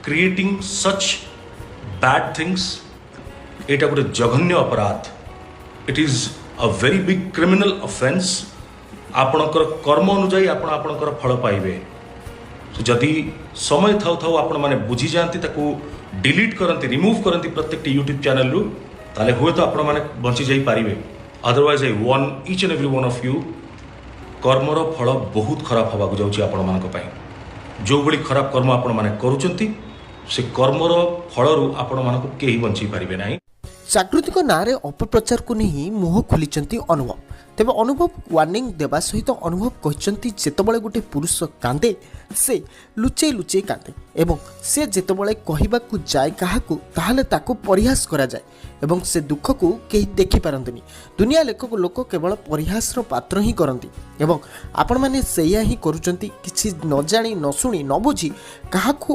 creating such bad things, এটা ଗୋଟେ ଜଘନ୍ୟ ଅପରାଧ। It is a very big criminal offense। ଆପଣଙ୍କର କର୍ମ ଅନୁଯାୟୀ ଆପଣ ଆପଣଙ୍କର ଫଳ ପାଇବେ। ଯଦି ସମୟ ଥାଉ ଥାଉ ଆପଣମାନେ ବୁଝି ଯାଆନ୍ତି, ତାକୁ ଡିଲିଟ୍ କରନ୍ତି, ରିମୁଭ୍ କରନ୍ତି ପ୍ରତ୍ୟେକଟି ୟୁଟ୍ୟୁବ୍ ଚ୍ୟାନେଲରୁ, ତାହେଲେ ହୁଏତ ଆପଣମାନେ ବଞ୍ଚି ଯାଇପାରିବେ। Otherwise I warn each and every one of you, କର୍ମର ଫଳ ବହୁତ ଖରାପ ହେବାକୁ ଯାଉଛି ଆପଣମାନଙ୍କ ପାଇଁ। ଯେଉଁଭଳି ଖରାପ କର୍ମ ଆପଣମାନେ କରୁଛନ୍ତି, ସେ କର୍ମର ଫଳରୁ ଆପଣମାନଙ୍କୁ କେହି ବଞ୍ଚେଇ ପାରିବେ ନାହିଁ। ଜାଗୃତିଙ୍କ ନାଁରେ ଅପପ୍ରଚାରକୁ ନେଇ ମୁହଁ ଖୋଲିଛନ୍ତି ଅନୁଭବ। ତେବେ ଅନୁଭବ ୱାର୍ଣ୍ଣିଂ ଦେବା ସହିତ ଅନୁଭବ କହିଛନ୍ତି, ଯେତେବେଳେ ଗୋଟେ ପୁରୁଷ କାନ୍ଦେ ସେ ଲୁଚେଇ ଲୁଚେଇ କାନ୍ଦେ ଏବଂ ସେ ଯେତେବେଳେ କହିବାକୁ ଯାଏ କାହାକୁ, ତାହେଲେ ତାକୁ ପରିହାସ କରାଯାଏ ଏବଂ ସେ ଦୁଃଖକୁ କେହି ଦେଖିପାରନ୍ତିନି। ଦୁନିଆ ଲୋକ କେବଳ ପରିହାସର ପାତ୍ର ହିଁ କରନ୍ତି ଏବଂ ଆପଣମାନେ ସେଇଆ ହିଁ କରୁଛନ୍ତି। କିଛି ନ ଜାଣି ନ ଶୁଣି ନ ବୁଝି କାହାକୁ